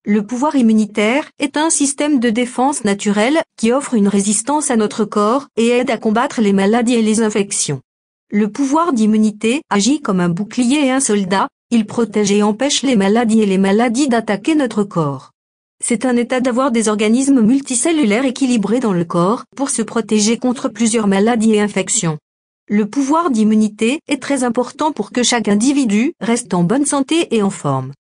Le pouvoir immunitaire est un système de défense naturel qui offre une résistance à notre corps et aide à combattre les maladies et les infections. Le pouvoir d'immunité agit comme un bouclier et un soldat, il protège et empêche les maladies d'attaquer notre corps. C'est un état d'avoir des organismes multicellulaires équilibrés dans le corps pour se protéger contre plusieurs maladies et infections. Le pouvoir d'immunité est très important pour que chaque individu reste en bonne santé et en forme.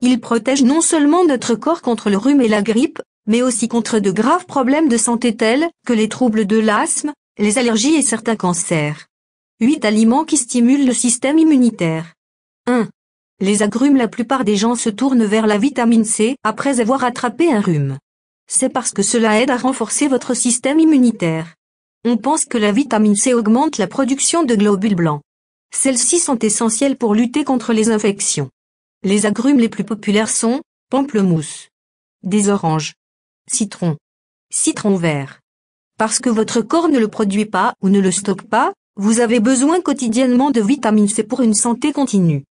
Il protège non seulement notre corps contre le rhume et la grippe, mais aussi contre de graves problèmes de santé tels que les troubles de l'asthme, les allergies et certains cancers. 8 aliments qui stimulent le système immunitaire. 1. Les agrumes. La plupart des gens se tournent vers la vitamine C après avoir attrapé un rhume. C'est parce que cela aide à renforcer votre système immunitaire. On pense que la vitamine C augmente la production de globules blancs. Celles-ci sont essentielles pour lutter contre les infections. Les agrumes les plus populaires sont pamplemousse, des oranges, citron vert. Parce que votre corps ne le produit pas ou ne le stocke pas, vous avez besoin quotidiennement de vitamine C pour une santé continue.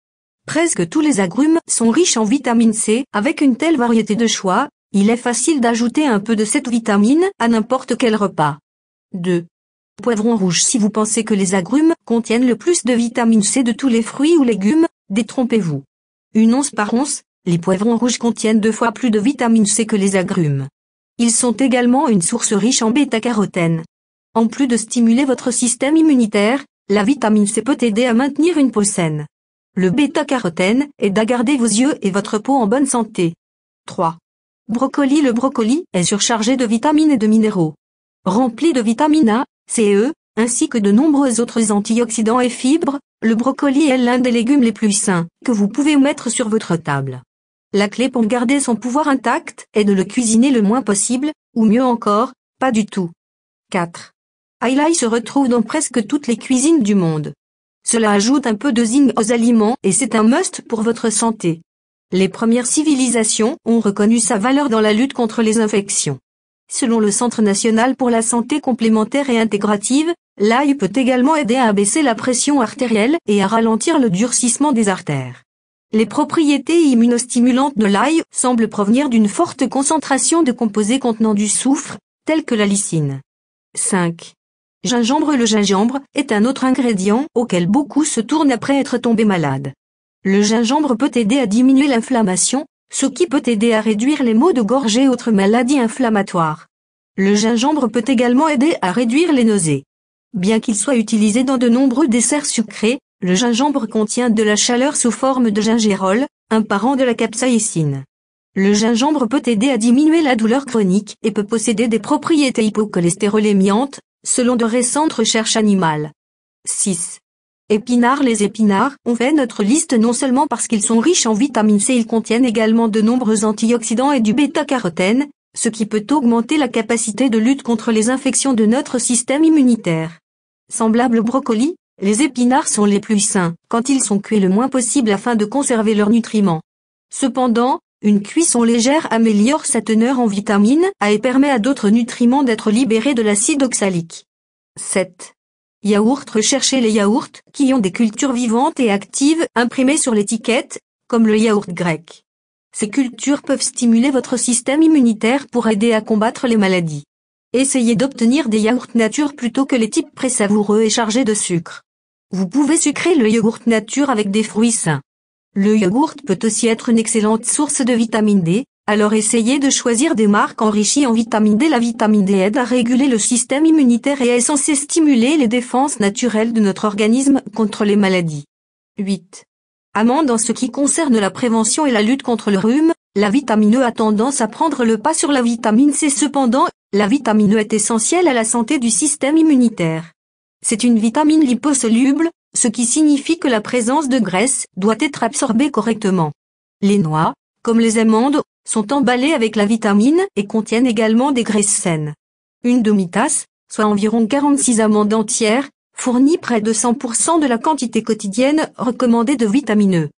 Presque tous les agrumes sont riches en vitamine C. Avec une telle variété de choix, il est facile d'ajouter un peu de cette vitamine à n'importe quel repas. 2. Poivron rouge. Si vous pensez que les agrumes contiennent le plus de vitamine C de tous les fruits ou légumes, détrompez-vous. Une once par once, les poivrons rouges contiennent 2 fois plus de vitamine C que les agrumes. Ils sont également une source riche en bêta-carotène. En plus de stimuler votre système immunitaire, la vitamine C peut aider à maintenir une peau saine. Le bêta-carotène aide à garder vos yeux et votre peau en bonne santé. 3. Brocoli. Le brocoli est surchargé de vitamines et de minéraux. Rempli de vitamine A, C, E, ainsi que de nombreux autres antioxydants et fibres, le brocoli est l'un des légumes les plus sains que vous pouvez mettre sur votre table. La clé pour garder son pouvoir intact est de le cuisiner le moins possible, ou mieux encore, pas du tout. 4. L'ail se retrouve dans presque toutes les cuisines du monde. Cela ajoute un peu de zinc aux aliments et c'est un must pour votre santé. Les premières civilisations ont reconnu sa valeur dans la lutte contre les infections. Selon le Centre national pour la santé complémentaire et intégrative, l'ail peut également aider à abaisser la pression artérielle et à ralentir le durcissement des artères. Les propriétés immunostimulantes de l'ail semblent provenir d'une forte concentration de composés contenant du soufre, tels que la lysine. 5. Gingembre. Le gingembre est un autre ingrédient auquel beaucoup se tournent après être tombés malades. Le gingembre peut aider à diminuer l'inflammation, ce qui peut aider à réduire les maux de gorge et autres maladies inflammatoires. Le gingembre peut également aider à réduire les nausées. Bien qu'il soit utilisé dans de nombreux desserts sucrés, le gingembre contient de la chaleur sous forme de gingérol, un parent de la capsaïcine. Le gingembre peut aider à diminuer la douleur chronique et peut posséder des propriétés hypocholestérolémiantes, selon de récentes recherches animales. 6. Épinards. Les épinards ont fait notre liste non seulement parce qu'ils sont riches en vitamine C, ils contiennent également de nombreux antioxydants et du bêta-carotène, ce qui peut augmenter la capacité de lutte contre les infections de notre système immunitaire. Semblable au brocoli, les épinards sont les plus sains quand ils sont cuits le moins possible afin de conserver leurs nutriments. Cependant, une cuisson légère améliore sa teneur en vitamine A et permet à d'autres nutriments d'être libérés de l'acide oxalique. 7. Yaourt. Recherchez les yaourts qui ont des cultures vivantes et actives imprimées sur l'étiquette, comme le yaourt grec. Ces cultures peuvent stimuler votre système immunitaire pour aider à combattre les maladies. Essayez d'obtenir des yaourts nature plutôt que les types pré-savoureux et chargés de sucre. Vous pouvez sucrer le yaourt nature avec des fruits sains. Le yaourt peut aussi être une excellente source de vitamine D, alors essayez de choisir des marques enrichies en vitamine D. La vitamine D aide à réguler le système immunitaire et est censée stimuler les défenses naturelles de notre organisme contre les maladies. 8. Amandes. En ce qui concerne la prévention et la lutte contre le rhume, la vitamine E a tendance à prendre le pas sur la vitamine C. Cependant, la vitamine E est essentielle à la santé du système immunitaire. C'est une vitamine liposoluble, ce qui signifie que la présence de graisse doit être absorbée correctement. Les noix, comme les amandes, sont emballées avec la vitamine et contiennent également des graisses saines. Une demi-tasse, soit environ 46 amandes entières, fournit près de 100% de la quantité quotidienne recommandée de vitamine E.